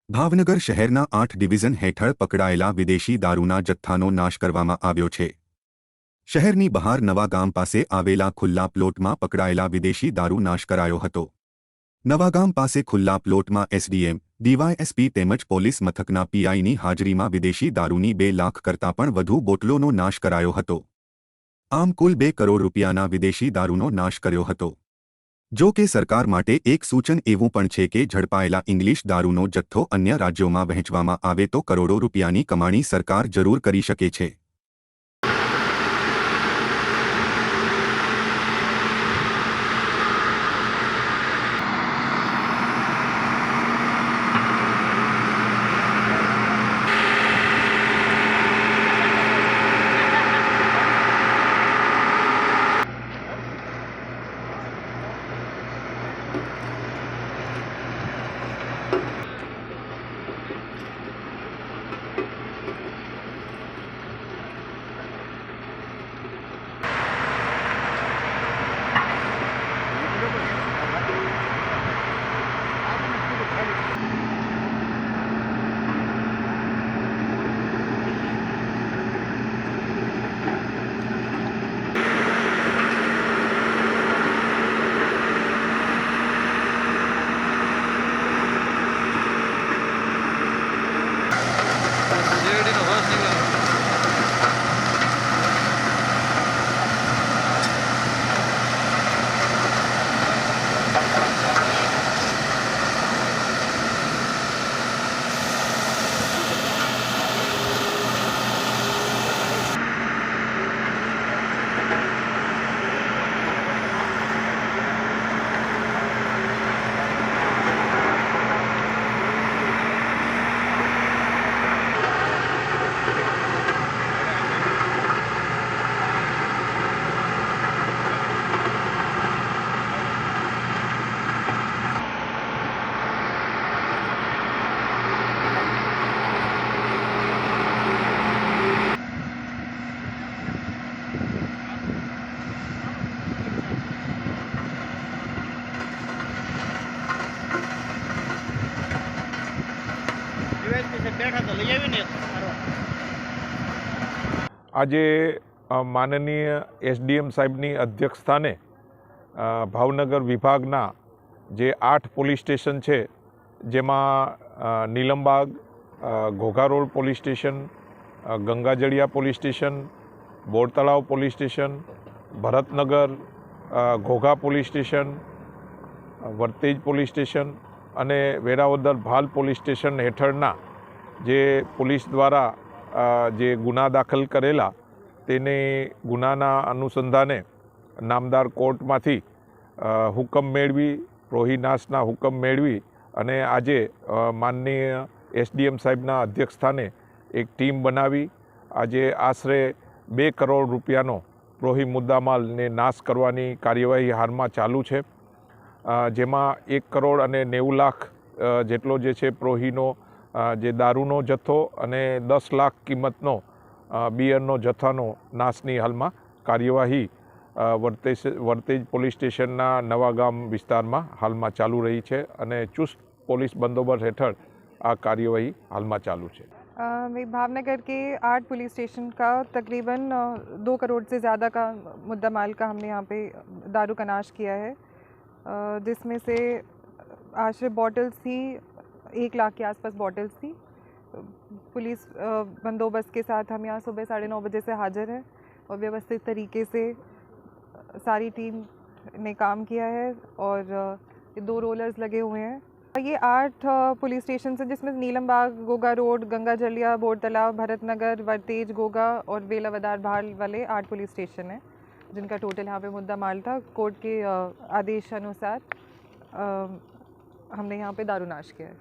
ભાવનગર શહેરના 8 ડિવિઝન હેઠળ પકડાયેલા વિદેશી દારૂના જથ્થાનો નાશ કરવામાં આવ્યો છે। શહેરની બહાર નવાગામ પાસે આવેલા ખુલ્લા પ્લોટમાં પકડાયેલા વિદેશી દારૂ નાશ કરાયો હતો। નવાગામ પાસે ખુલ્લા પ્લોટમાં એસડીએમ, ડીવાયએસપી તેમજ પોલીસ મથકના પીઆઈની હાજરીમાં વિદેશી દારૂની 2 લાખ કરતાં પણ વધુ બોટલોનો નાશ કરાયો હતો। આમ કુલ 2 કરોડ રૂપિયાના વિદેશી દારૂનો નાશ કર્યો હતો। જો કે સરકાર માટે એક સૂચન એવું પણ છે કે ઝડપાયેલા ઇંગ્લિશ દારૂનો જથ્થો અન્ય રાજ્યોમાં વહેંચવામાં આવે તો કરોડો રૂપિયાની કમાણી સરકાર જરૂર કરી શકે છે। આજે માનનીય એસડીએમ સાહેબની અધ્યક્ષસ્થાને ભાવનગર વિભાગના જે 8 પોલીસ સ્ટેશન છે જેમાં Nilambag, Ghogha road police station, Gangajaliya police station, Bortalav police station, Bharatnagar, Ghogha police station, Vartej police station અને વેરાવદર ભાલ પોલીસ સ્ટેશન હેઠળના જે પોલીસ દ્વારા જે ગુના દાખલ કરેલા તેને ગુનાના અનુસંધાને નામદાર કોર્ટમાંથી હુકમ મેળવી, પ્રોહિનાશના હુકમ મેળવી અને આજે માનનીય એસડીએમ સાહેબના અધ્યક્ષસ્થાને એક ટીમ બનાવી આજે આશરે 2 કરોડ રૂપિયાનો પ્રોહી મુદ્દામાલને નાશ કરવાની કાર્યવાહી હાલમાં ચાલુ છે। જેમાં 1 કરોડ અને 90 લાખ જેટલો જે છે પ્રોહીનો જે દારૂનો જથ્થો અને 10 લાખ કિંમતનો બિયરનો જથ્થાનો નાશની હાલમાં કાર્યવાહી વર્તેજ પોલીસ સ્ટેશનના નવાગામ વિસ્તારમાં હાલમાં ચાલુ રહી છે અને ચુસ્ત પોલીસ બંદોબસ્ત હેઠળ આ કાર્યવાહી હાલમાં ચાલુ છે। भावनगर के 8 पुलिस स्टेशन का तकरीबन 2 करोड़ से ज़्यादा का मुद्दा माल का हमने यहाँ पे दारू का नाश किया है, जिसमें से आश्रय बॉटल्स थी 1 लाख के आसपास बॉटल्स थी। पुलिस बंदोबस्त के साथ हम यहाँ सुबह 9:30 बजे से हाजिर हैं और व्यवस्थित तरीके से सारी टीम ने काम किया है और ये 2 रोलर्स लगे हुए हैं। ये 8 पुलिस स्टेशन हैं जिसमें नीलमबाग, घोघा रोड, गंगाजलिया, बोरतलाव, भरतनगर, वर्तेज, घोघा और वेलावदार भाल वाले 8 पुलिस स्टेशन हैं जिनका टोटल यहाँ पे मुद्दा माल था। कोर्ट के आदेश अनुसार हमने यहाँ पे दारू नाश किया है।